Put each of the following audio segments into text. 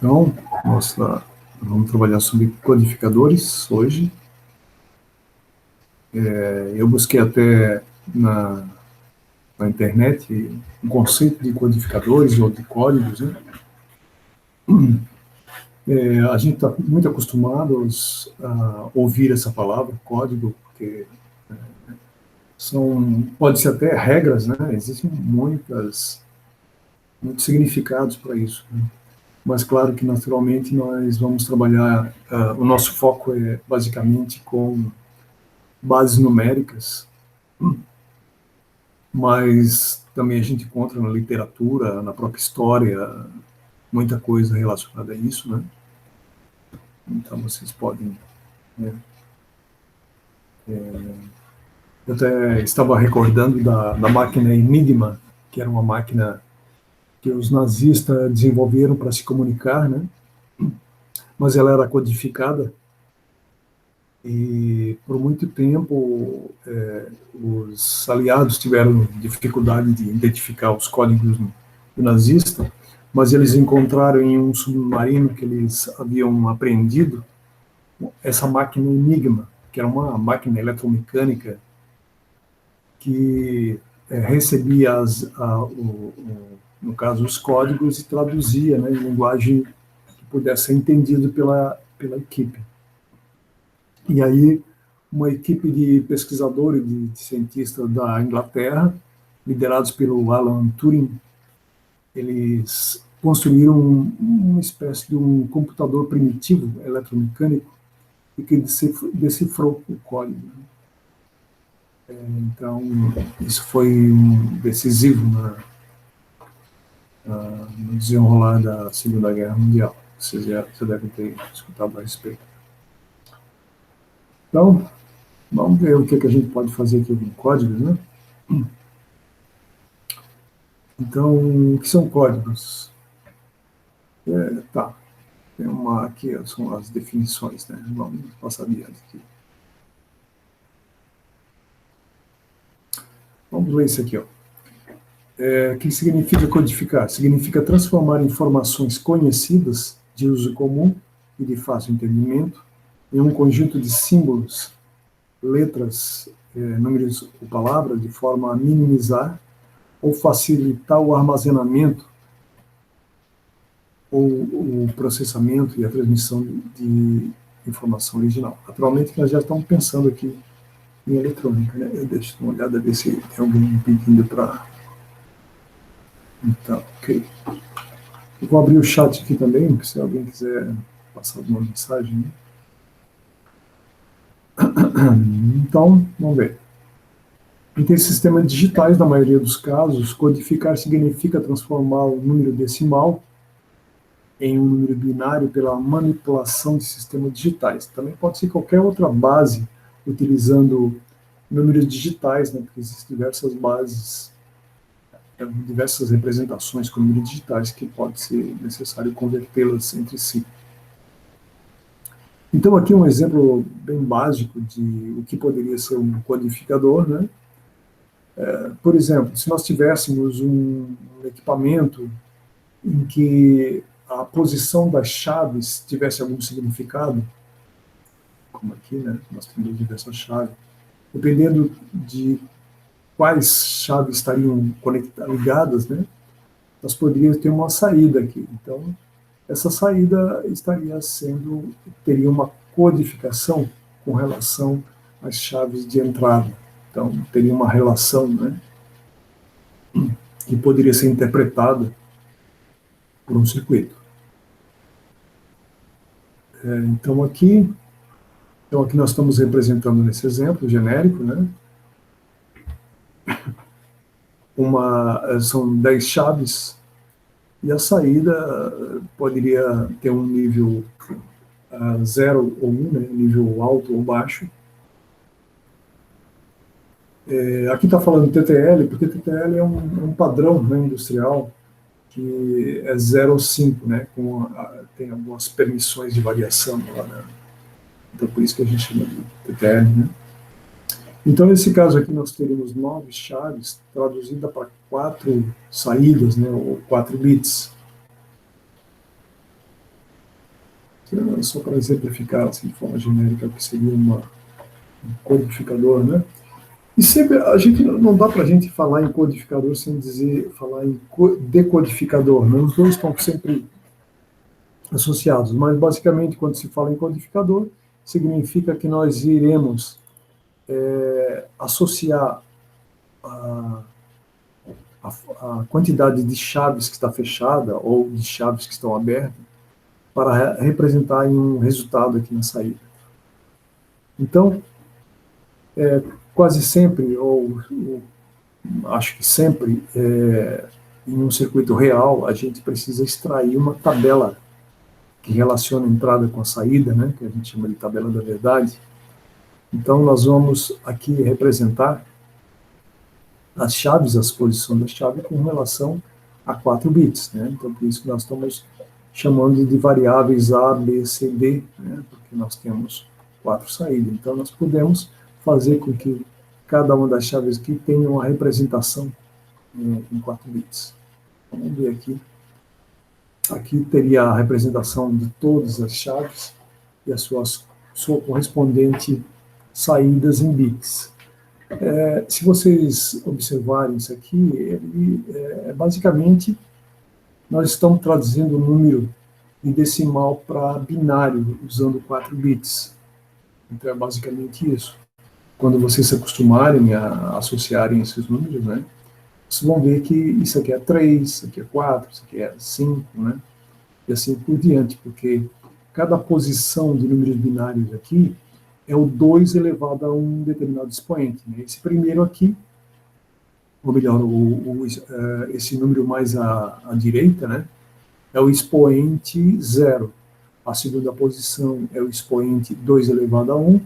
Então, vamos trabalhar sobre codificadores hoje. Eu busquei até na internet um conceito de codificadores ou de códigos, né? A gente está muito acostumado a ouvir essa palavra, código, porque pode ser até regras, né? Existem muitos significados para isso, né? Mas claro que naturalmente nós vamos trabalhar, o nosso foco é basicamente com bases numéricas, mas também a gente encontra na literatura, na própria história, muita coisa relacionada a isso, né? Então vocês podem, né? Eu até estava recordando da máquina Enigma, que era uma máquina que os nazistas desenvolveram para se comunicar, né? Mas ela era codificada e por muito tempo os aliados tiveram dificuldade de identificar os códigos do nazista, mas eles encontraram em um submarino que eles haviam apreendido essa máquina Enigma, que era uma máquina eletromecânica que recebia no caso os códigos e traduzia, né, em linguagem que pudesse ser entendido pela equipe. E aí uma equipe de pesquisadores, de cientistas da Inglaterra, liderados pelo Alan Turing, eles construíram uma espécie de um computador primitivo eletromecânico e que decifrou o código. Então, isso foi decisivo no desenrolar da Segunda Guerra Mundial. Você deve ter escutado a respeito. Então, vamos ver o que a gente pode fazer aqui com códigos, né? Então, o que são códigos? Tá. Tem aqui são as definições, né? Vamos passar adiante aqui. Vamos ler isso aqui, ó. O que significa codificar? Significa transformar informações conhecidas de uso comum e de fácil entendimento em um conjunto de símbolos, letras, números ou palavras, de forma a minimizar ou facilitar o armazenamento ou o processamento e a transmissão de informação original. Naturalmente, nós já estamos pensando aqui em eletrônica, né? Eu deixo uma olhada, ver se tem alguém pedindo para... Então, ok. Eu vou abrir o chat aqui também, se alguém quiser passar alguma mensagem, né? Então, vamos ver. Em sistemas digitais, na maioria dos casos, codificar significa transformar o número decimal em um número binário pela manipulação de sistemas digitais. Também pode ser qualquer outra base utilizando números digitais, né? Porque existem diversas bases, diversas representações com números digitais que pode ser necessário convertê-las entre si. Então, aqui um exemplo bem básico de o que poderia ser um codificador, né? Por exemplo, se nós tivéssemos um equipamento em que a posição das chaves tivesse algum significado, como aqui, né? Nós temos diversas chaves, dependendo de quais chaves estariam ligadas, né? Nós poderíamos ter uma saída aqui. Então, essa saída teria uma codificação com relação às chaves de entrada. Então, teria uma relação, né, que poderia ser interpretada por um circuito. Então, aqui nós estamos representando nesse exemplo genérico, né, são 10 chaves, e a saída poderia ter um nível 0 ou 1, né, nível alto ou baixo. Aqui está falando TTL, porque TTL é um padrão, né, industrial que é 0 ou 5, né, tem algumas permissões de variação lá, né? Então por isso que a gente chama de TTL, né? Então nesse caso aqui nós teríamos 9 chaves traduzidas para 4 saídas, né, ou 4 bits. só para exemplificar assim, de forma genérica o que seria um codificador, né? E sempre, a gente não dá para a gente falar em codificador sem falar em decodificador, né? Os dois estão sempre associados, mas basicamente quando se fala em codificador, significa que nós iremos associar a, a quantidade de chaves que está fechada ou de chaves que estão abertas para representar em um resultado aqui na saída. Então, quase sempre, ou acho que sempre, em um circuito real, a gente precisa extrair uma tabela que relaciona a entrada com a saída, né, que a gente chama de tabela da verdade. Então, nós vamos aqui representar as chaves, as posições da chave com relação a 4 bits, né? Então, por isso que nós estamos chamando de variáveis A, B, C, D, né? Porque nós temos 4 saídas. Então, nós podemos fazer com que cada uma das chaves aqui tenha uma representação em 4 bits. Vamos ver aqui. Aqui teria a representação de todas as chaves e as sua correspondente saídas em bits. Se vocês observarem isso aqui, basicamente nós estamos traduzindo o número de decimal para binário, usando 4 bits. Então é basicamente isso. Quando vocês se acostumarem a associarem esses números, né, vocês vão ver que isso aqui é 3, isso aqui é 4, isso aqui é 5, né, e assim por diante, porque cada posição de números binários aqui é o 2 elevado a um determinado expoente. Né? Esse primeiro aqui, ou melhor, esse número mais à direita, né, é o expoente 0. A segunda posição é o expoente 2 elevado a 1.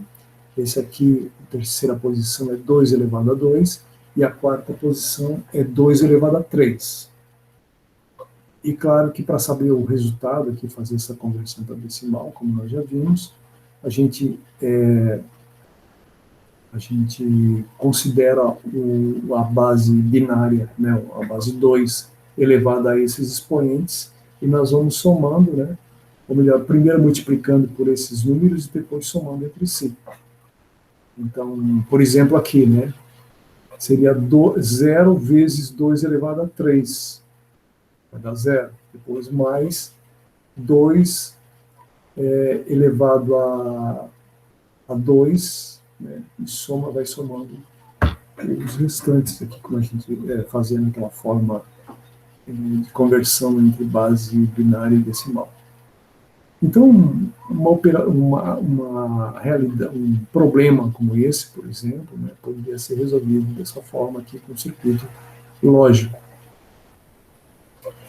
Esse aqui, a terceira posição, é 2 elevado a 2. E a quarta posição é 2 elevado a 3. E claro que para saber o resultado aqui, fazer essa conversão para decimal, como nós já vimos, a gente considera a base binária, né, a base 2 elevada a esses expoentes, e nós vamos somando, né, ou melhor, primeiro multiplicando por esses números e depois somando entre si. Então, por exemplo, aqui, né, seria 0 vezes 2 elevado a 3, vai dar 0. Depois mais 2 elevado a 2, né, e vai somando os restantes aqui, como a gente fazia naquela forma de conversão entre base binária e decimal. Então, uma realidade, um problema como esse, por exemplo, né, poderia ser resolvido dessa forma aqui com circuito lógico.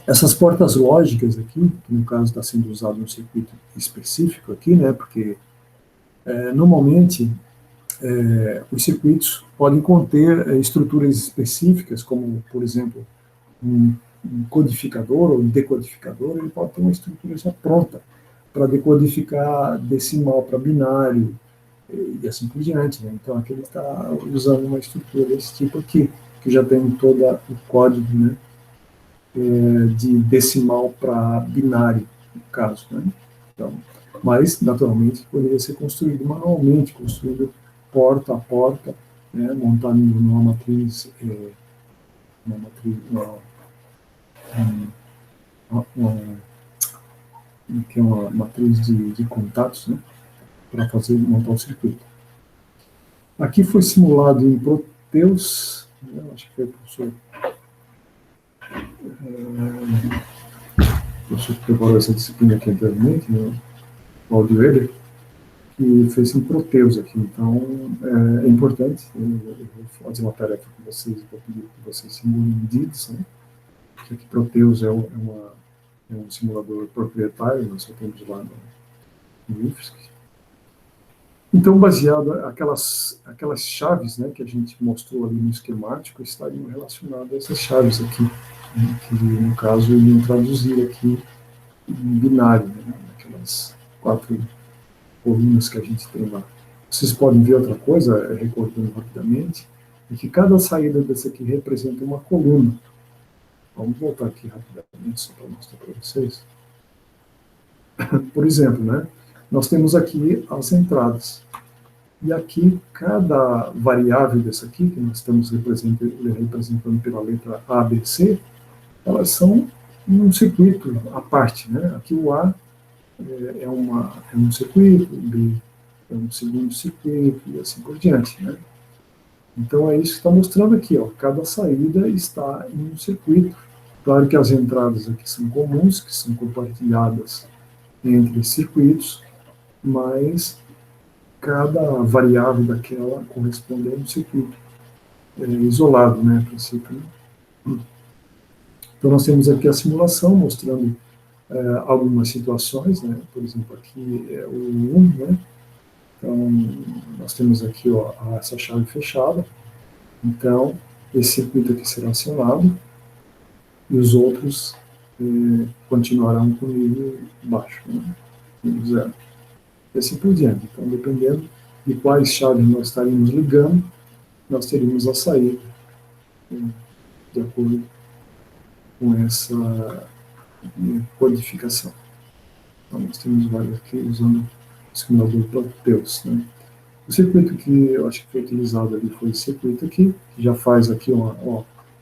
Essas portas lógicas aqui, que no caso está sendo usado um circuito específico aqui, né, porque normalmente os circuitos podem conter estruturas específicas, como, por exemplo, um codificador ou um decodificador, ele pode ter uma estrutura já pronta para decodificar decimal para binário e assim por diante. Né? Então, aqui ele está usando uma estrutura desse tipo aqui, que já tem todo o código, né, de decimal para binário, no caso. Né? Então, mas, naturalmente, poderia ser construído manualmente, construído porta a porta, né, montado numa matriz, que é uma matriz de contatos, né, para montar o circuito. Aqui foi simulado em Proteus, né, acho que foi o professor que preparou essa disciplina aqui anteriormente, né, o Aldo Weber, que fez em Proteus aqui. Então, é importante, eu vou fazer uma tarefa com vocês, vou pedir que vocês simulem DIDS, né, que aqui Proteus é um simulador proprietário, nós só temos lá no IFSC. Então, baseado aquelas chaves, né, que a gente mostrou ali no esquemático, estariam relacionadas a essas chaves aqui, né, que no caso iriam traduzir aqui em binário, né, aquelas 4 colunas que a gente tem lá. Vocês podem ver outra coisa, recordando rapidamente, é que cada saída dessa aqui representa uma coluna. Vamos voltar aqui rapidamente, só para mostrar para vocês. Por exemplo, né, nós temos aqui as entradas. E aqui, cada variável dessa aqui, que nós estamos representando pela letra A, B, C, elas são um circuito à parte, né? Aqui o A é um circuito, o B é um segundo circuito, e assim por diante, né? Então é isso que está mostrando aqui, ó. Cada saída está em um circuito. Claro que as entradas aqui são comuns, que são compartilhadas entre circuitos, mas cada variável daquela corresponde a um circuito isolado, né, a princípio. Então nós temos aqui a simulação mostrando algumas situações, né, por exemplo, aqui é o 1, né, então nós temos aqui ó, essa chave fechada, então esse circuito aqui será acionado e os outros continuarão com nível baixo, né, nível zero. E assim por diante. Então, dependendo de quais chaves nós estaríamos ligando, nós teríamos a saída de acordo com essa codificação. Então, nós temos vários aqui usando o simulador Proteus, né? O circuito que eu acho que foi utilizado ali foi esse circuito aqui, que já faz aqui,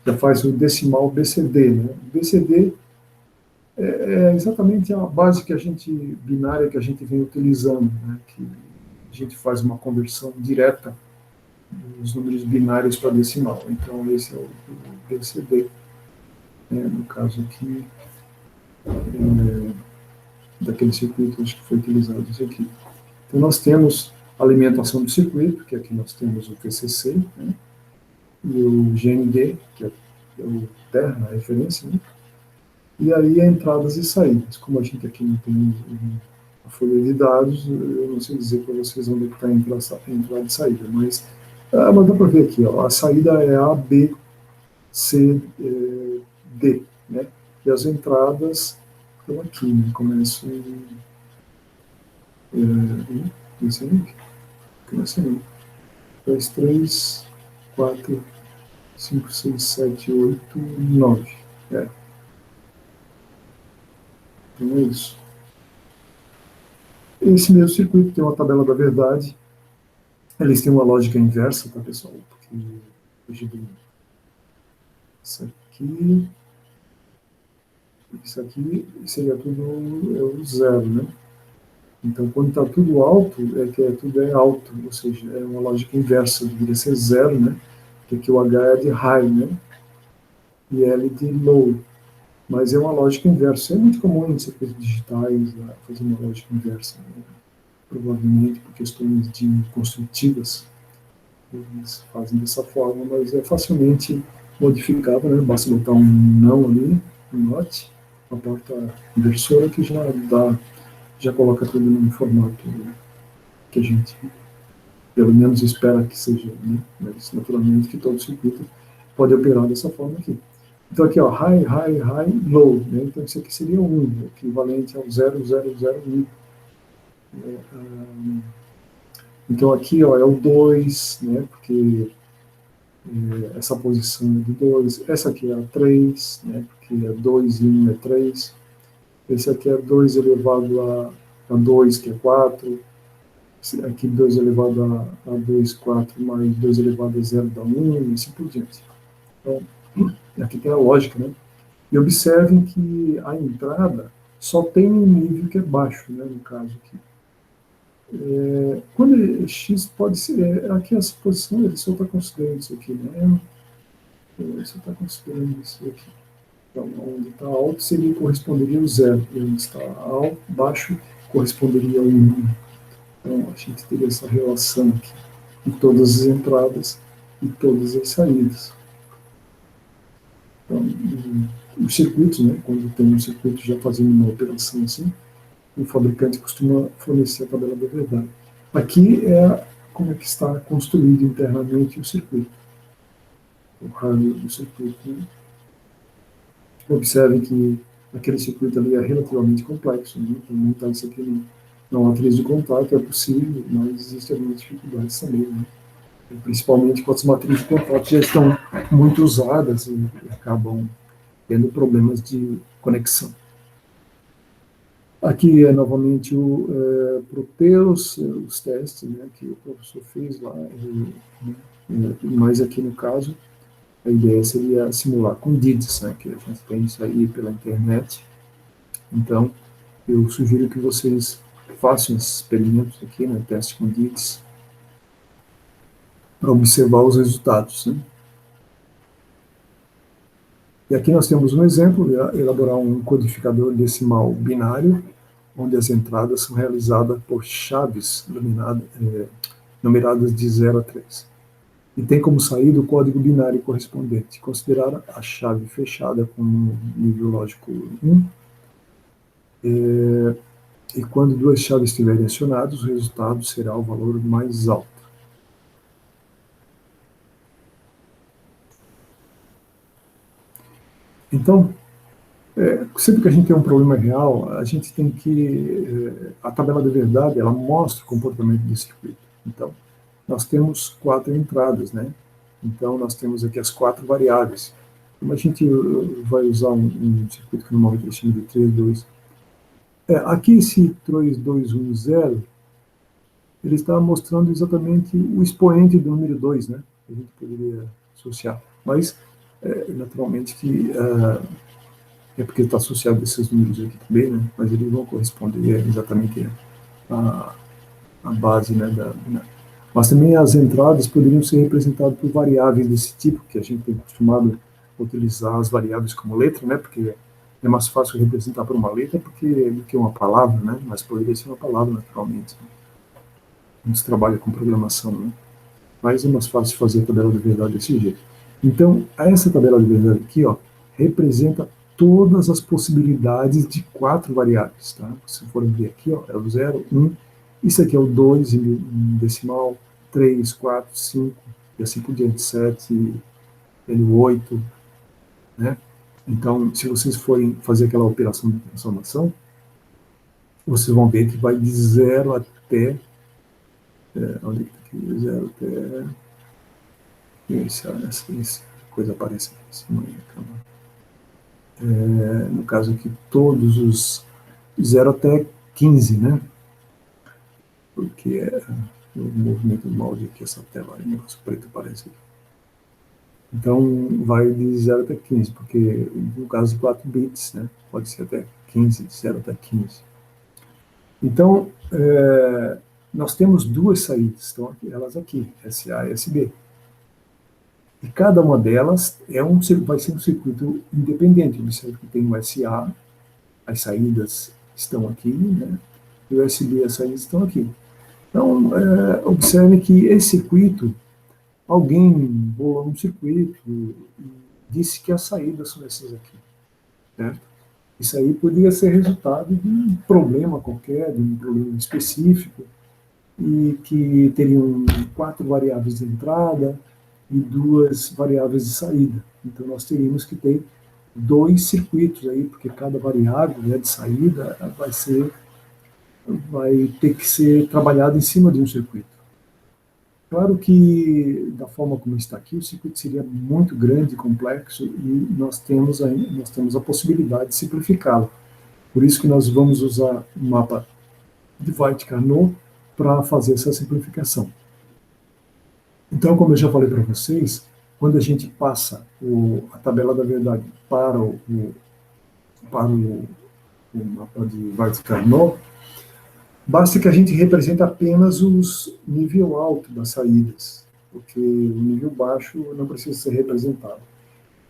já faz o decimal BCD, né? O BCD é exatamente a base binária que a gente vem utilizando, né? Que a gente faz uma conversão direta dos números binários para decimal. Então, esse é o BCD, no caso aqui, daquele circuito acho que foi utilizado isso aqui. Então, nós temos a alimentação do circuito, que aqui nós temos o TCC, né, e o GND, que é o TER, a referência, né, e aí entradas e saídas. Como a gente aqui não tem a folha de dados, eu não sei dizer para vocês onde está a entrada e saída, mas dá para ver aqui, ó, a saída é A, B, C, D, né? E as entradas estão aqui, né? Começam começa aí. 2, 3, 4, 5, 6, 7, 8, 9. Então é isso. Esse mesmo circuito tem uma tabela da verdade. Eles têm uma lógica inversa, tá, pessoal? Porque isso aqui seria tudo o zero, né? Então, quando está tudo alto, tudo é alto, ou seja, é uma lógica inversa, deveria ser zero, né? Porque aqui o H é de high, né? E L de low. Mas é uma lógica inversa. É muito comum em circuitos digitais fazer uma lógica inversa, né? Provavelmente por questões construtivas. Eles fazem dessa forma, mas é facilmente modificável, né? Basta botar um não ali, um not, uma porta inversora que já coloca tudo no formato que a gente, pelo menos, espera que seja, né? Mas naturalmente que todo circuito pode operar dessa forma aqui. Então aqui, ó, high, high, high, low, né? Então isso aqui seria 1, equivalente ao 0,001. Então aqui, ó, é o 2, né? Porque essa posição é de 2, essa aqui é a 3, né? Porque é 2 e 1 é 3. Esse aqui é 2 elevado a 2, que é 4. Aqui 2 elevado a 2, 4, mais 2 elevado a 0 dá 1, e assim por diante. Então, aqui tem a lógica, né? E observem que a entrada só tem um nível que é baixo, né, no caso aqui. Quando x pode ser, aqui essa posição, ele só está considerando isso aqui, né? Ele só está considerando isso aqui. Então, onde está alto corresponderia ao 0, e onde está alto, baixo corresponderia ao 1. Então, a gente teria essa relação aqui de todas as entradas e todas as saídas. Então, os circuitos, né, quando tem um circuito já fazendo uma operação assim, o fabricante costuma fornecer a tabela da verdade. Aqui é como é que está construído internamente o circuito, o hardware do circuito. Né? Observe que aquele circuito ali é relativamente complexo, né? Então, montar isso aqui na matriz de contato é possível, mas existem algumas dificuldades também, né? Principalmente quando as matrizes de contato já estão muito usadas e acabam tendo problemas de conexão. Aqui é novamente o Proteus, os testes, né, que o professor fez lá, mas aqui no caso, a ideia seria simular com DIDs, né, que a gente tem isso aí pela internet. Então, eu sugiro que vocês façam esses experimentos aqui, né, teste com DIDs, para observar os resultados, né. E aqui nós temos um exemplo, elaborar um codificador decimal binário, onde as entradas são realizadas por chaves numeradas de 0 a 3. E tem como saída o código binário correspondente. Considerar a chave fechada como nível lógico 1. E quando duas chaves estiverem acionadas, o resultado será o valor mais alto. Então, sempre que a gente tem um problema real, a gente tem que... a tabela de verdade, ela mostra o comportamento do circuito. Então, nós temos 4 entradas, né? Então, nós temos aqui as 4 variáveis. Como a gente vai usar um circuito que normalmente a gente chama de 3, 2... aqui esse 3, 2, 1, 0, ele está mostrando exatamente o expoente do número 2, né? Que a gente poderia associar. Mas, naturalmente, que é porque está associado a esses números aqui também, né? Mas eles vão corresponder exatamente a base, né? Mas também as entradas poderiam ser representadas por variáveis desse tipo, que a gente tem acostumado a utilizar as variáveis como letra, né? Porque é mais fácil representar por uma letra do que uma palavra, né? Mas poderia ser uma palavra, naturalmente. Né? A gente trabalha com programação, né? Mas é mais fácil fazer a tabela de verdade desse jeito. Então, essa tabela de verdade aqui, ó, representa todas as possibilidades de 4 variáveis, tá? Se for ver aqui, ó, é o 0, 1, isso aqui é o 2 em decimal, 3, 4, 5, e assim por diante, 7, o 8, né? Então, se vocês forem fazer aquela operação de transformação, vocês vão ver que vai de 0 até... onde está aqui? 0 até... essa coisa aparece aqui em cima. No caso aqui, todos os 0 até 15, né? Porque o movimento do mouse aqui, essa tela, o negócio preto aparece aqui. Então, vai de 0 até 15, porque no caso de 4 bits, né? Pode ser até 15, de 0 até 15. Então, nós temos duas saídas, estão elas aqui, SA e SB. E cada uma delas vai ser um circuito independente. Observe que tem o SA, as saídas estão aqui, né? E o USB, as saídas estão aqui. Então, observe que esse circuito, alguém bolou um circuito e disse que as saídas são essas aqui, certo? Isso aí poderia ser resultado de um problema qualquer, de um problema específico, e que teriam 4 variáveis de entrada e 2 variáveis de saída. Então, nós teríamos que ter 2 circuitos aí, porque cada variável, né, de saída vai ter que ser trabalhada em cima de um circuito. Claro que, da forma como está aqui, o circuito seria muito grande e complexo, e nós temos a possibilidade de simplificá-lo. Por isso que nós vamos usar o mapa de Veit-Carnot para fazer essa simplificação. Então, como eu já falei para vocês, quando a gente passa a tabela da verdade para o mapa de Veit-Carnot, basta que a gente represente apenas os nível alto das saídas, porque o nível baixo não precisa ser representado.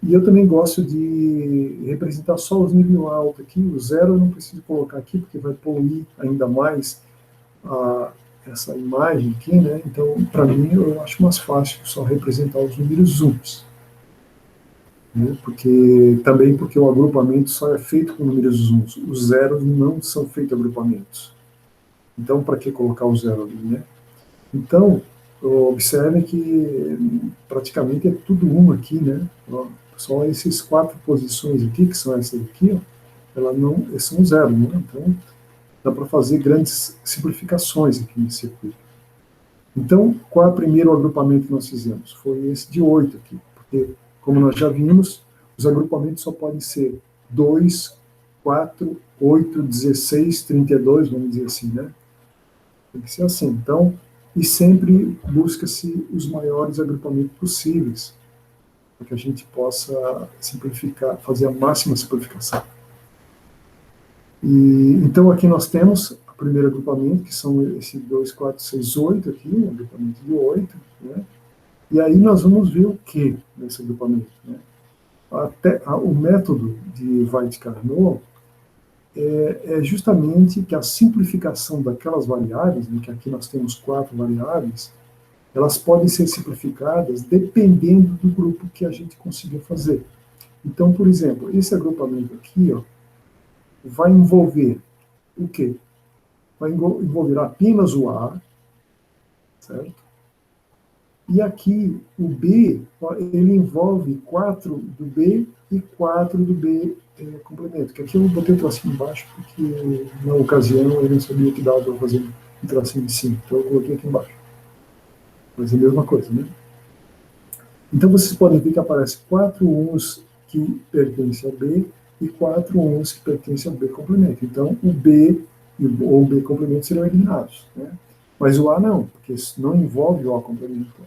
E eu também gosto de representar só os nível alto aqui, o 0 eu não preciso colocar aqui, porque vai poluir ainda mais essa imagem aqui, né? Então, para mim, eu acho mais fácil só representar os números uns. Né? Porque o agrupamento só é feito com números uns. Os zeros não são feitos agrupamentos. Então, para que colocar o 0 ali, né? Então, observe que praticamente é tudo 1 aqui, né? Só essas 4 posições aqui, que são essas aqui, ó, elas não são 0, né? Então, dá para fazer grandes simplificações aqui nesse circuito. Então, qual é o primeiro agrupamento que nós fizemos? Foi esse de 8 aqui, porque, como nós já vimos, os agrupamentos só podem ser 2, 4, 8, 16, 32, vamos dizer assim, né? Tem que ser assim. Então, e sempre busca-se os maiores agrupamentos possíveis, para que a gente possa simplificar, fazer a máxima simplificação. E, então, aqui nós temos o primeiro agrupamento, que são esse 2, 4, 6, 8 aqui, um agrupamento de 8, né? E aí nós vamos ver o que nesse agrupamento, né? O método de Veit-Carnot é justamente que a simplificação daquelas variáveis, né, que aqui nós temos 4 variáveis, elas podem ser simplificadas dependendo do grupo que a gente conseguiu fazer. Então, por exemplo, esse agrupamento aqui, ó, vai envolver o quê? Vai envolver apenas o A, certo? E aqui, o B, ele envolve 4 do B e 4 do B complemento. Que aqui eu botei um tracinho embaixo, porque na ocasião eu não sabia que dava para fazer um tracinho em cima. Então eu coloquei aqui embaixo. Mas é a mesma coisa, né? Então vocês podem ver que aparece 4 uns que pertencem ao B e 4 uns que pertencem ao B complemento. Então o B ou o B complemento serão eliminados, né? Mas o A não, porque não envolve o A complemento.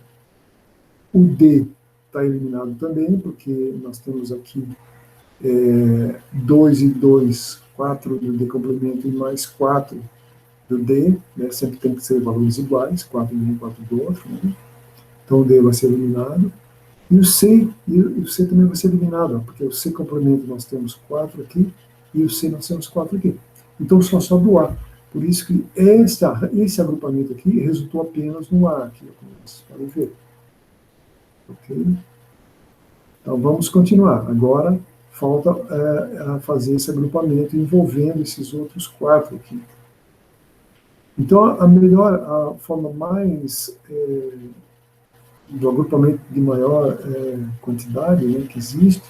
O D está eliminado também, porque nós temos aqui 2 e 2, 4 do D complemento e mais 4 do D, né? Sempre tem que ser valores iguais, 4 de um e 4 do outro, né? Então o D vai ser eliminado. E o C também vai ser eliminado, ó, porque o C complemento nós temos 4 aqui, e o C nós temos 4 aqui. Então só do A. Por isso que esse agrupamento aqui resultou apenas no A, aqui, como vocês podem ver. Ok? Então vamos continuar. Agora falta fazer esse agrupamento envolvendo esses outros 4 aqui. Então a forma mais do agrupamento de maior quantidade, né, que existe,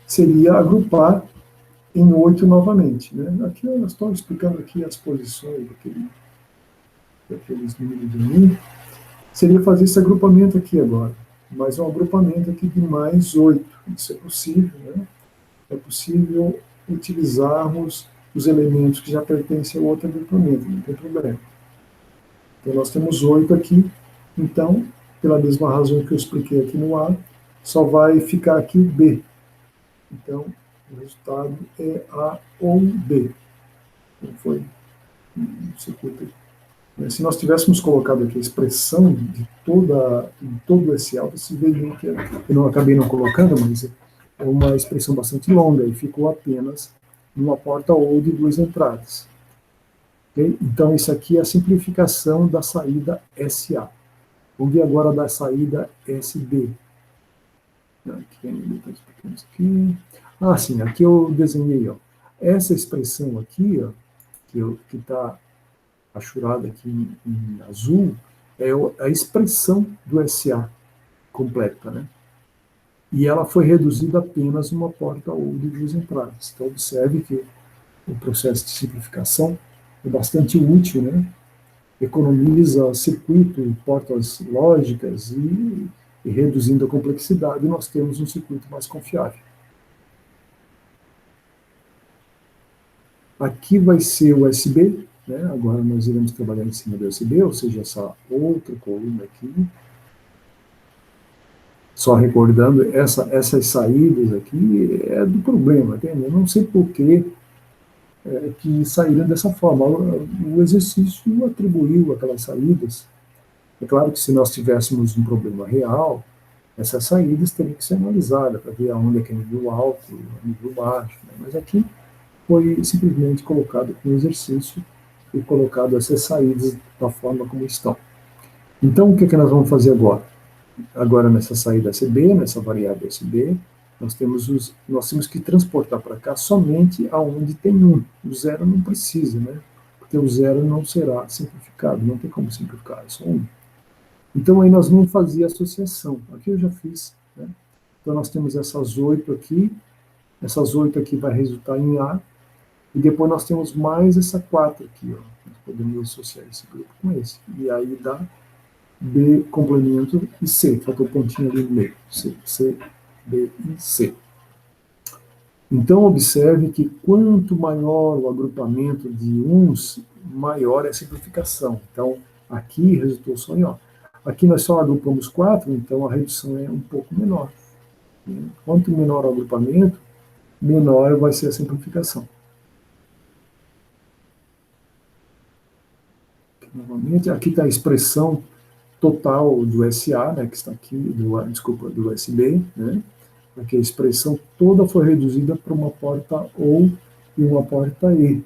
seria agrupar em 8 novamente, né? Aqui nós estamos explicando aqui as posições daqueles números de mim. Seria fazer esse agrupamento aqui agora, mas um agrupamento aqui de mais 8. Isso é possível, né? É possível utilizarmos os elementos que já pertencem ao outro agrupamento, não tem problema. Então nós temos 8 aqui, então, pela mesma razão que eu expliquei aqui no A, só vai ficar aqui o B. Então, o resultado é A ou B. Não foi um circuito. Se nós tivéssemos colocado aqui a expressão de todo esse A, vocês vejam que eu não acabei não colocando, mas é uma expressão bastante longa e ficou apenas numa porta ou de 2 entradas. Okay? Então, isso aqui é a simplificação da saída SA. Vamos ver agora da saída SB. Aqui. Ah, sim, aqui eu desenhei. Ó. Essa expressão aqui, ó, que está achurada aqui em azul, é a expressão do SA completa, né? E ela foi reduzida apenas uma porta ou de 2 entradas. Então, observe que o processo de simplificação é bastante útil, né? Economiza circuito, portas lógicas e reduzindo a complexidade, nós temos um circuito mais confiável. Aqui vai ser o USB, né? Agora nós iremos trabalhar em cima do USB, ou seja, essa outra coluna aqui. Só recordando, essas saídas aqui é do problema, entende? Eu não sei por que saíram dessa forma. O exercício atribuiu aquelas saídas. É claro que se nós tivéssemos um problema real, essas saídas teriam que ser analisadas para ver aonde é que é nível alto, nível baixo. Né? Mas aqui foi simplesmente colocado com exercício e colocado essas saídas da forma como estão. Então, o que nós vamos fazer agora? Agora, nessa saída CB, nessa variável SB, nós temos que transportar para cá somente aonde tem 1. O 0 não precisa, né? Porque o 0 não será simplificado, não tem como simplificar, é só 1. Então, aí nós vamos fazer a associação. Aqui eu já fiz, né? Então, nós temos essas 8 aqui. Essas 8 aqui vai resultar em A. E depois nós temos mais essa 4 aqui, ó. Nós podemos associar esse grupo com esse. E aí dá B complemento e C. Faltou o pontinho ali no meio. C, B e C. Então, observe que quanto maior o agrupamento de uns, maior é a simplificação. Então, aqui resultou só em ó. Aqui nós só agrupamos 4, então a redução é um pouco menor. Quanto menor o agrupamento, menor vai ser a simplificação. Novamente, aqui está a expressão total do SA, né, que está aqui, do USB, né? Aqui a expressão toda foi reduzida para uma porta OU e uma porta E,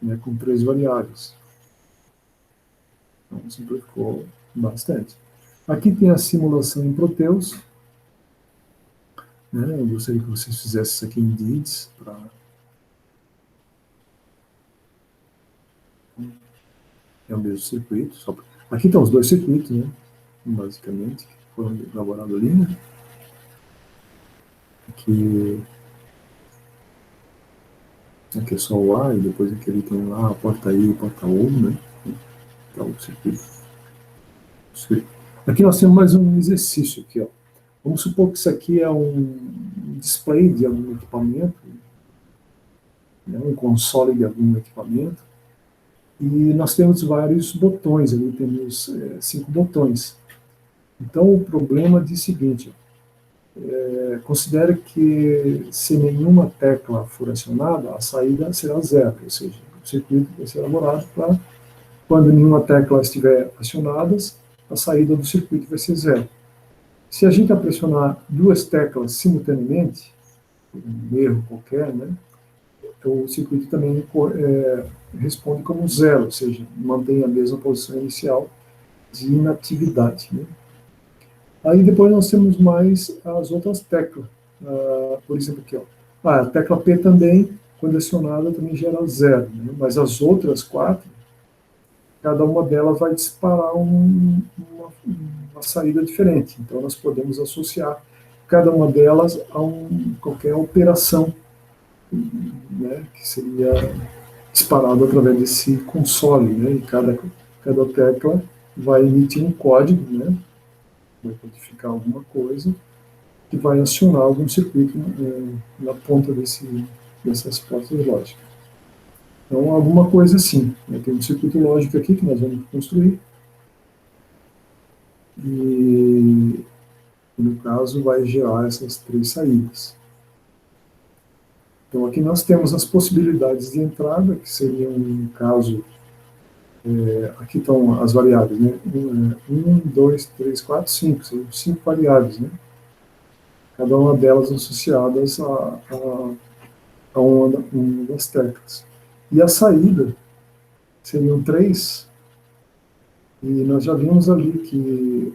né, com 3 variáveis. Então, simplificou bastante. Aqui tem a simulação em Proteus. Né, eu gostaria que vocês fizessem isso aqui em DIDS. É o mesmo circuito. Aqui estão os dois circuitos, né, basicamente, que foram elaborados ali. Né. Aqui é só o A, e depois aquele tem lá a porta I e a porta O, né? Então, o circuito. Aqui nós temos mais um exercício aqui, ó. Vamos supor que isso aqui é um display de algum equipamento, né, um console de algum equipamento, e nós temos vários botões, ali temos 5 botões. Então, o problema diz o seguinte, considere que se nenhuma tecla for acionada, a saída será zero, ou seja, o circuito vai ser elaborado para, quando nenhuma tecla estiver acionada, a saída do circuito vai ser zero. Se a gente pressionar 2 teclas simultaneamente, um erro qualquer, né, o circuito também responde como zero, ou seja, mantém a mesma posição inicial de inatividade. Né. Aí depois nós temos mais as outras teclas. Por exemplo, aqui, ó. A tecla P também, quando acionada, também gera zero. Né? Mas as outras 4, cada uma delas vai disparar uma saída diferente. Então nós podemos associar cada uma delas a qualquer operação, né, que seria disparada através desse console. Né? E cada tecla vai emitir um código, né, vai codificar alguma coisa, que vai acionar algum circuito na ponta dessas portas lógicas. Então, alguma coisa assim. Né? Tem um circuito lógico aqui que nós vamos construir. E, no caso, vai gerar essas 3 saídas. Então, aqui nós temos as possibilidades de entrada, que seriam, no caso, aqui estão as variáveis, né? 1, 2, 3, 4, 5. São 5 variáveis, né? Cada uma delas associadas a uma das teclas. E a saída seriam 3, e nós já vimos ali que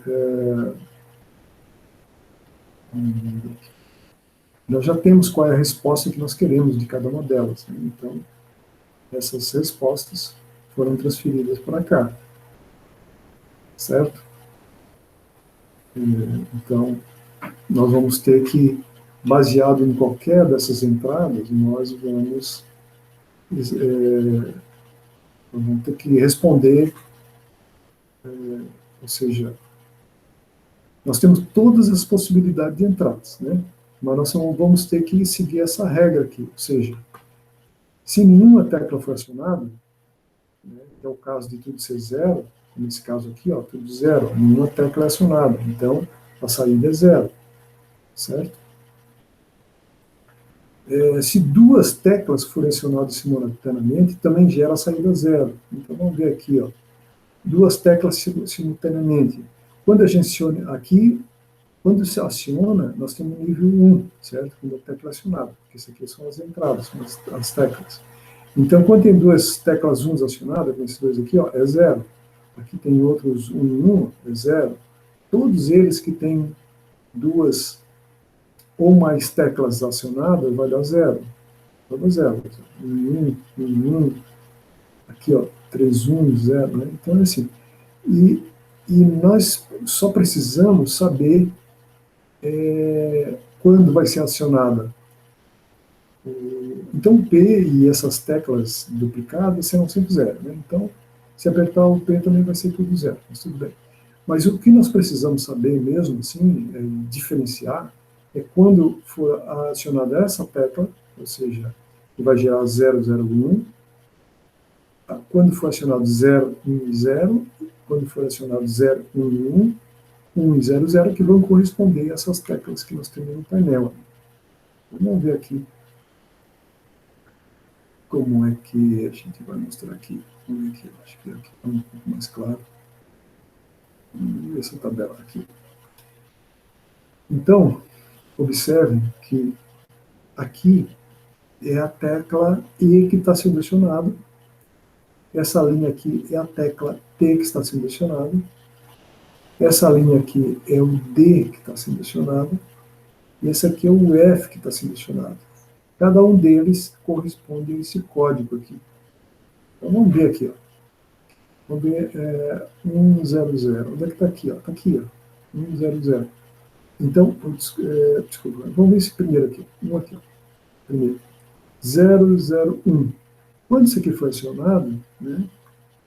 nós já temos qual é a resposta que nós queremos de cada uma delas. Né? Então, essas respostas foram transferidas para cá. Certo? Então, nós vamos ter que, baseado em qualquer dessas entradas, nós vamos ter que responder, ou seja, nós temos todas as possibilidades de entradas, né? Mas nós vamos ter que seguir essa regra aqui, ou seja, se nenhuma tecla for acionada, né, que é o caso de tudo ser zero, nesse caso aqui, ó, tudo zero, nenhuma tecla é acionada, então a saída é zero, certo? Se 2 teclas forem acionadas simultaneamente, também gera a saída zero. Então vamos ver aqui, ó, 2 teclas simultaneamente. Quando a gente aciona aqui, quando se aciona, nós temos nível 1, certo? Quando a tecla é acionada, porque isso aqui são as entradas, são as teclas. Então, quando tem 2 teclas 1 acionadas, como esses 2 aqui, ó, é zero. Aqui tem outros 1 e 1, é zero. Todos eles que têm 2 ou mais teclas acionadas, vai dar zero. Vai dar zero. 1, 1, 1, aqui, ó, 3, 1, 0, né? Então, assim, e nós só precisamos saber quando vai ser acionada. Então, o P e essas teclas duplicadas serão sempre zero. Né? Então, se apertar o P também vai ser tudo zero, mas tudo bem. Mas o que nós precisamos saber mesmo, assim, diferenciar, é quando for acionada essa tecla, ou seja, que vai gerar 0, 0, 1. Quando for acionado 0, 1 e 0, quando for acionado 0, 1 e 1, 1 e 0, 0, que vão corresponder a essas teclas que nós temos no painel. Vamos ver aqui como é que a gente vai mostrar aqui. Vamos ver aqui, acho que aqui está um pouco mais claro. Vamos ver essa tabela aqui. Então, observe que aqui é a tecla E que está selecionada. Essa linha aqui é a tecla T que está selecionada. Essa linha aqui é o D que está selecionado. E esse aqui é o F que está selecionado. Cada um deles corresponde a esse código aqui. Então vamos ver aqui, ó. Vamos ver 100. Onde é que está aqui? Está aqui, ó. 100. Então, desculpa, vamos ver esse primeiro aqui. Um aqui, ó. Primeiro. 001. Quando isso aqui foi acionado, né,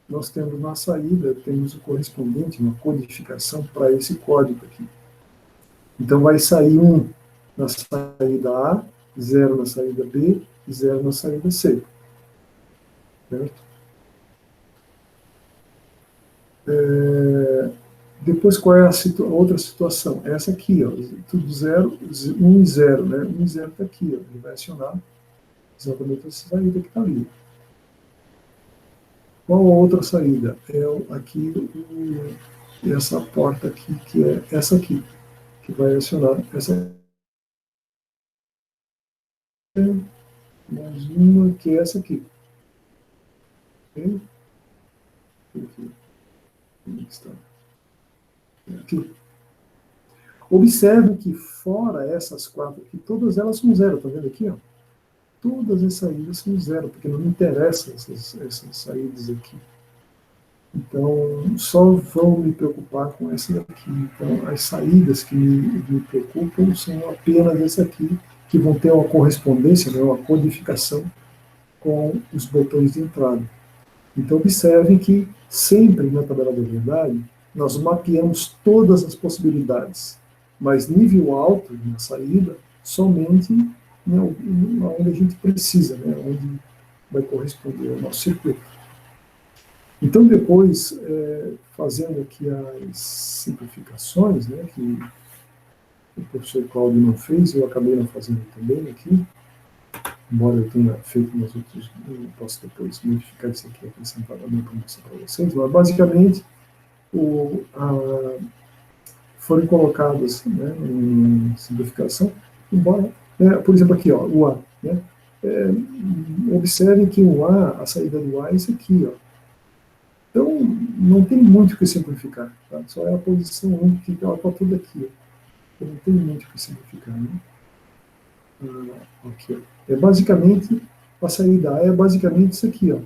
nós temos na saída, temos o correspondente, uma codificação para esse código aqui. Então vai sair 1 na saída A, 0 na saída B e 0 na saída C. Certo? Depois, qual é a outra situação? Essa aqui, ó, tudo 0, 1 e 0, né? 1 e 0 está aqui, ó, ele vai acionar exatamente essa saída que está ali. Qual a outra saída? É aqui, essa porta aqui, que é essa aqui, que vai acionar essa. Mais uma, que é essa aqui. Ok? Aqui. Está. Aqui. Observe que fora essas quatro aqui, todas elas são zero, está vendo aqui? Ó? Todas as saídas são zero, porque não me interessam essas saídas aqui. Então, só vão me preocupar com essa daqui. Então, as saídas que me preocupam são apenas essa aqui, que vão ter uma correspondência, né, uma codificação com os botões de entrada. Então, observe que sempre na tabela da verdade, nós mapeamos todas as possibilidades, mas nível alto na saída, somente, né, onde a gente precisa, né, onde vai corresponder ao nosso circuito. Então, depois, fazendo aqui as simplificações, né, que o professor Cláudio não fez, eu acabei não fazendo também aqui, embora eu tenha feito nos outros, eu posso depois modificar isso aqui, acrescentar também para mostrar para vocês, mas basicamente foram colocadas, né, em simplificação, embora, por exemplo, aqui, ó, o A, né, observe que o A, a saída do A é isso aqui, ó. Então, não tem muito o que simplificar, tá? Só é a posição 1 que ela está tudo aqui, ó. Então, não tem muito o que simplificar, né? Aqui, ó. Basicamente, a saída A é basicamente isso aqui, ó.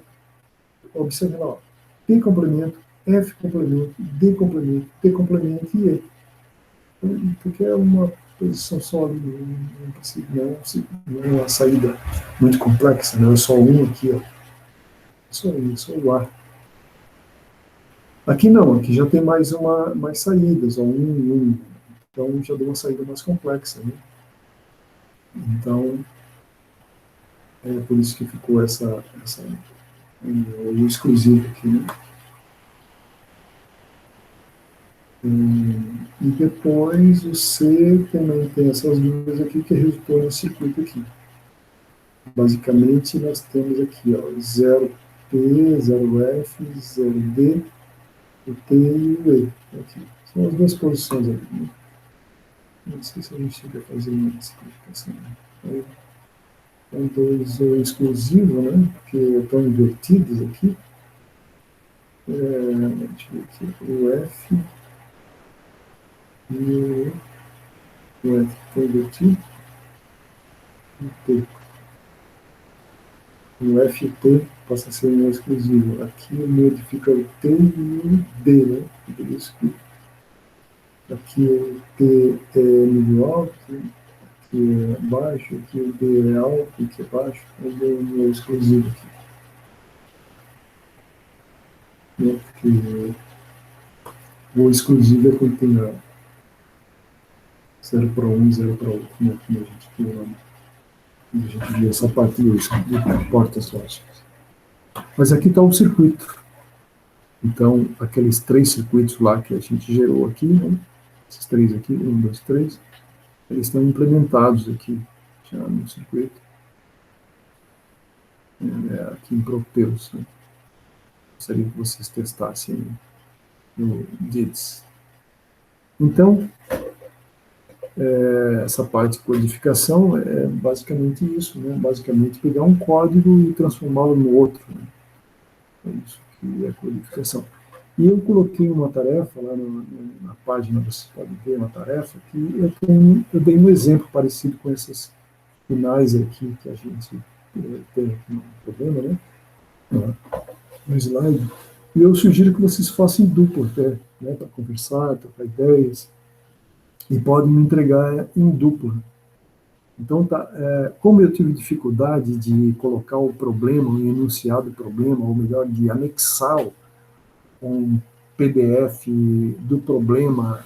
Observe lá, ó. P complemento, F complemento, D complemento, T complemento e E. Porque é uma posição só, não é uma saída muito complexa, não é só um aqui, ó. Só um, só o A. Aqui não, aqui já tem mais saídas, ó, um e um. Então já deu uma saída mais complexa, né? Então, é por isso que ficou o exclusivo aqui, né? E depois o C também tem essas duas aqui que resultou no circuito aqui. Basicamente nós temos aqui, ó, 0P, 0F, 0D, o T e o E. Aqui. São as duas posições ali, né? Não sei se a gente chega a fazer uma simplificação. São dois exclusivos, né? Porque estão invertidos aqui. Deixa eu ver aqui. O F e o F estão invertidos. O T. O F e o T passa a ser um exclusivo. Aqui modifica o T e o D, né? Por isso que aqui o T é nível alto, aqui é baixo, aqui o D é alto, aqui é baixo, o D é exclusivo aqui. Né? Porque o exclusivo é quando tem 0 para um, 0 para outro, né? Como a gente tem lá. A gente vê essa parte de portas lógicas. Mas aqui está o circuito. Então, aqueles 3 circuitos lá que a gente gerou aqui, né? Esses 3 aqui, 1, 2, 3, eles estão implementados aqui, já no circuito, aqui em Proteus. Né? Gostaria que vocês testassem no DIDS. Então, essa parte de codificação é basicamente isso, né? Basicamente pegar um código e transformá-lo no outro. Né? É isso que é codificação. E eu coloquei uma tarefa lá na página, vocês podem ver uma tarefa, que eu dei um exemplo parecido com esses finais aqui que a gente tem aqui no problema, né? No slide. E eu sugiro que vocês façam duplo até, né? Para conversar, trocar ideias. E podem me entregar em dupla. Então, como eu tive dificuldade de colocar o problema, o enunciado do problema, ou melhor, de anexar um PDF do problema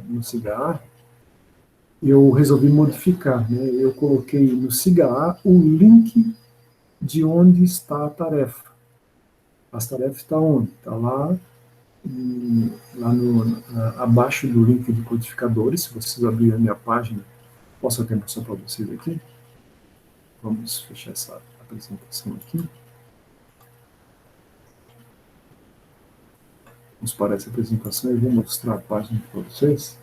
no SIGA, eu resolvi modificar. Né? Eu coloquei no SIGA o link de onde está a tarefa. As tarefas estão onde? Está lá, abaixo do link de codificadores. Se vocês abrirem a minha página, posso até mostrar para vocês aqui. Vamos fechar essa apresentação aqui. Vamos parar essa apresentação e vou mostrar a página para vocês.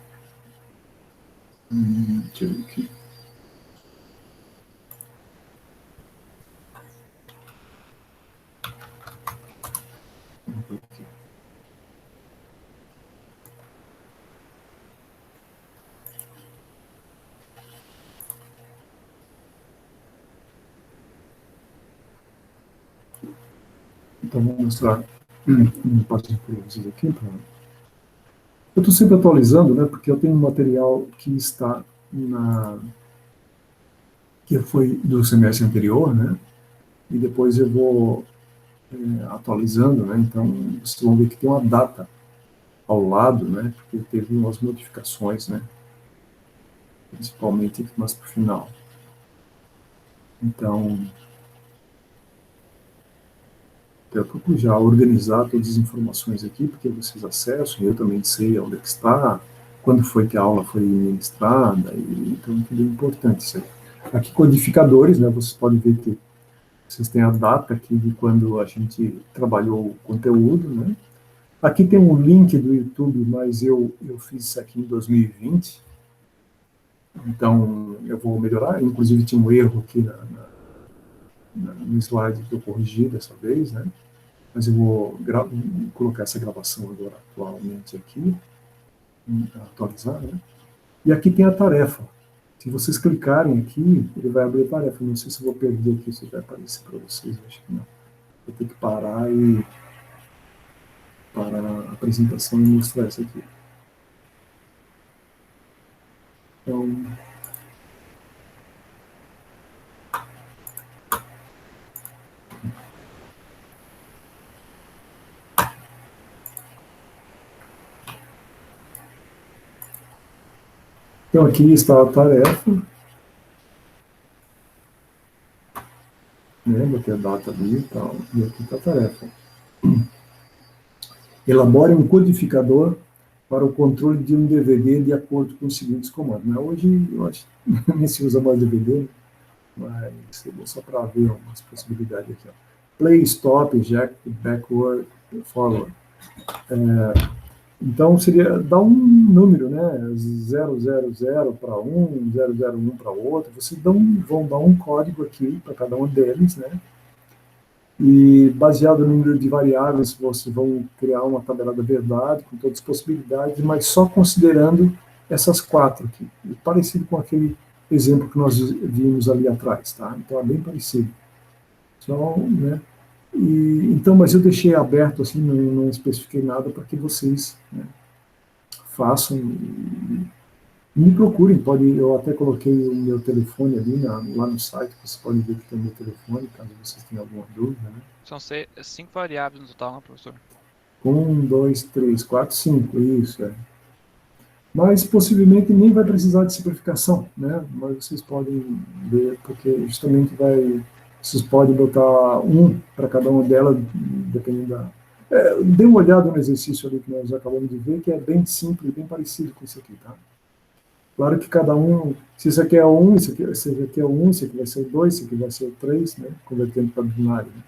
Deixa eu ver aqui. Então, vou mostrar uma página para vocês aqui. Eu estou sempre atualizando, né, porque eu tenho um material que está que foi do semestre anterior, né, e depois eu vou atualizando, né, então vocês vão ver que tem uma data ao lado, né, porque teve umas modificações, né, principalmente mais para o final. Então, eu procuro já organizar todas as informações aqui, porque vocês acessam, eu também sei onde é que está, quando foi que a aula foi ministrada, então tudo é importante isso aí. Aqui, codificadores, né, vocês podem ver que vocês têm a data aqui de quando a gente trabalhou o conteúdo, né. Aqui tem um link do YouTube, mas eu fiz isso aqui em 2020, então eu vou melhorar, inclusive tinha um erro aqui no slide que eu corrigi dessa vez, né. Mas eu vou colocar essa gravação agora atualmente aqui, atualizar, né? E aqui tem a tarefa. Se vocês clicarem aqui, ele vai abrir a tarefa. Não sei se eu vou perder aqui, se vai aparecer para vocês, acho que não. Vou ter que parar a apresentação e mostrar isso aqui. Então aqui está a tarefa, né? Botei a data ali e tal, e aqui está a tarefa. Elabore um codificador para o controle de um DVD de acordo com os seguintes comandos. Né? Hoje, eu acho que nem se usa mais DVD, mas eu vou só para ver umas possibilidades aqui. Ó. Play, stop, eject, backward, forward. Então, seria dar um número, né? 000 para um, 001 para outro. Vocês vão dar um código aqui para cada um deles, né? E baseado no número de variáveis, vocês vão criar uma tabela da verdade com todas as possibilidades, mas só considerando essas 4 aqui, parecido com aquele exemplo que nós vimos ali atrás, tá? Então é bem parecido. Só, né? Então, mas eu deixei aberto assim, não especifiquei nada para que vocês, né, façam e me procurem. Eu até coloquei o meu telefone ali lá no site, vocês podem ver que tem o meu telefone, caso vocês tenham alguma dúvida, né? São 5 variáveis no total, né, professor? 1, 2, 3, 4, 5, isso, mas possivelmente nem vai precisar de simplificação, né? Mas vocês podem ver, porque justamente vocês podem botar um para cada uma delas, dependendo da... dê uma olhada no exercício ali que nós acabamos de ver, que é bem simples, bem parecido com isso aqui, tá? Claro que cada um, se isso aqui é um, esse aqui é um, esse aqui vai ser o 2, esse aqui vai ser o 3, né? Convertendo para binário, né?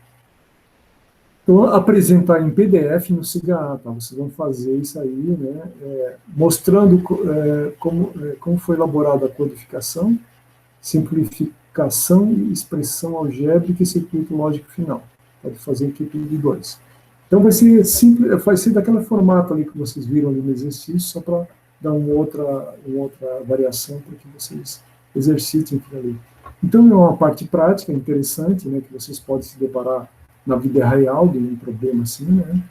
Então, apresentar em PDF no CIGA, tá? Vocês vão fazer isso aí, né? Mostrando como foi elaborada a codificação, simplificação e expressão algébrica e circuito lógico final. Pode fazer em equipe de 2. Então, vai ser simples, vai ser daquele formato ali que vocês viram ali no exercício, só para dar uma outra variação para que vocês exercitem aquilo ali. Então, é uma parte prática interessante, né? Que vocês podem se deparar na vida real de um problema assim, né?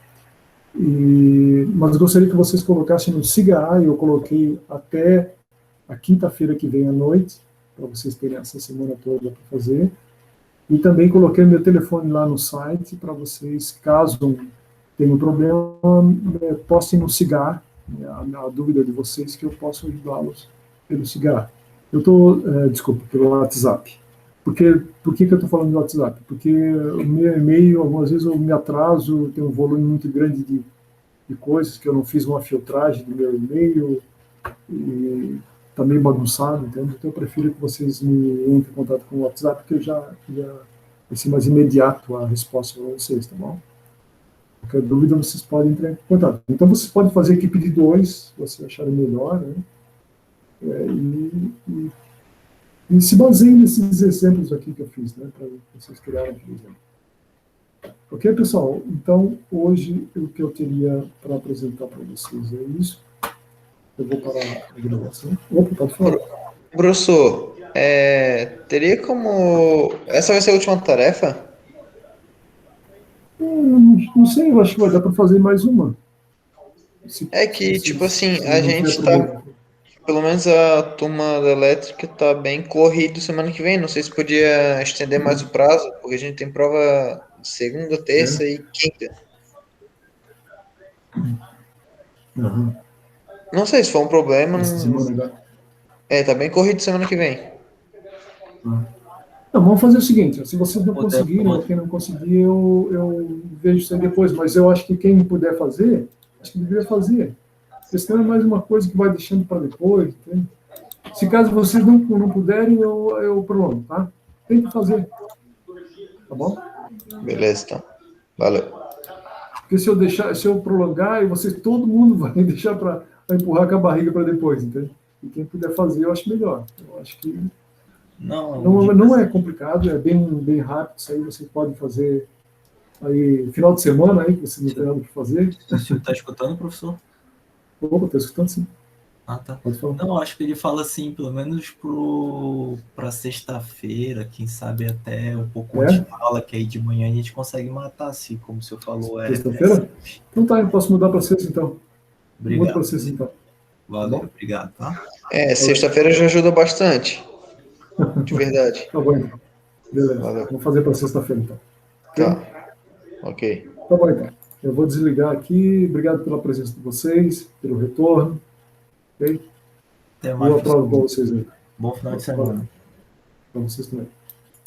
Mas gostaria que vocês colocassem no SIGA, eu coloquei até a quinta-feira que vem à noite, para vocês terem essa semana toda para fazer. E também coloquei meu telefone lá no site, para vocês, caso tenham problema, postem no SIGA, né, a dúvida de vocês, que eu posso ajudá-los pelo SIGA. Desculpa, pelo WhatsApp. Por que eu estou falando do WhatsApp? Porque o meu e-mail, algumas vezes eu me atraso, tem um volume muito grande de coisas, que eu não fiz uma filtragem do meu e-mail, e está meio bagunçado, entende? Então eu prefiro que vocês me entrem em contato com o WhatsApp, porque vai ser mais imediato a resposta para vocês, tá bom? Qualquer dúvida, vocês podem entrar em contato. Então vocês podem fazer equipe de 2, se vocês acharem melhor, né? E se baseiem nesses exemplos aqui que eu fiz, né, para vocês criarem aquele exemplo. Ok, pessoal? Então, hoje, o que eu teria para apresentar para vocês é isso. Eu vou parar a gravação. Opa, pode falar. Professor, teria como... Essa vai ser a última tarefa? Não sei, eu acho que vai dar para fazer mais uma. É que, tipo assim, se a não tiver gente tá... problema. Pelo menos a turma da elétrica tá bem corrido semana que vem. Não sei se podia estender mais o prazo, porque a gente tem prova segunda, terça É? e quinta. Uhum. Não sei se for um problema. Essa semana agora. Tá bem corrido semana que vem. Não, vamos fazer o seguinte, se vocês não Puder, conseguirem, ou quem não conseguir, eu vejo isso aí depois, mas eu acho que quem puder fazer, acho que deveria fazer. Porque senão é mais uma coisa que vai deixando para depois, entende? Se caso vocês não puderem, eu prolongo, tá? Tem que fazer, tá bom? Beleza, então. Valeu. Porque se eu prolongar, e vocês, todo mundo vai deixar para empurrar com a barriga para depois, entende? E quem puder fazer, eu acho melhor. Eu acho que não é complicado, é bem rápido, isso aí você pode fazer aí, final de semana aí, que você não tem nada para fazer. O senhor está escutando, professor? Opa, estou escutando sim. Ah, tá. Pode falar. Não, acho que ele fala assim, pelo menos para sexta-feira, quem sabe até um pouco antes de aula, que aí de manhã a gente consegue matar, assim, como o senhor falou. Sexta-feira? Então tá, eu posso mudar para sexta então. Obrigado. Muda para sexta então. Valeu, tá, obrigado, tá? Sexta-feira já ajuda bastante. De verdade. Tá bom então. Beleza. Valeu. Vamos fazer para sexta-feira então. Tá. Ok. Tá bom então. Eu vou desligar aqui. Obrigado pela presença de vocês, pelo retorno. Ok? Até mais. Boa prova para vocês aí. Bom final de semana. Para vocês também.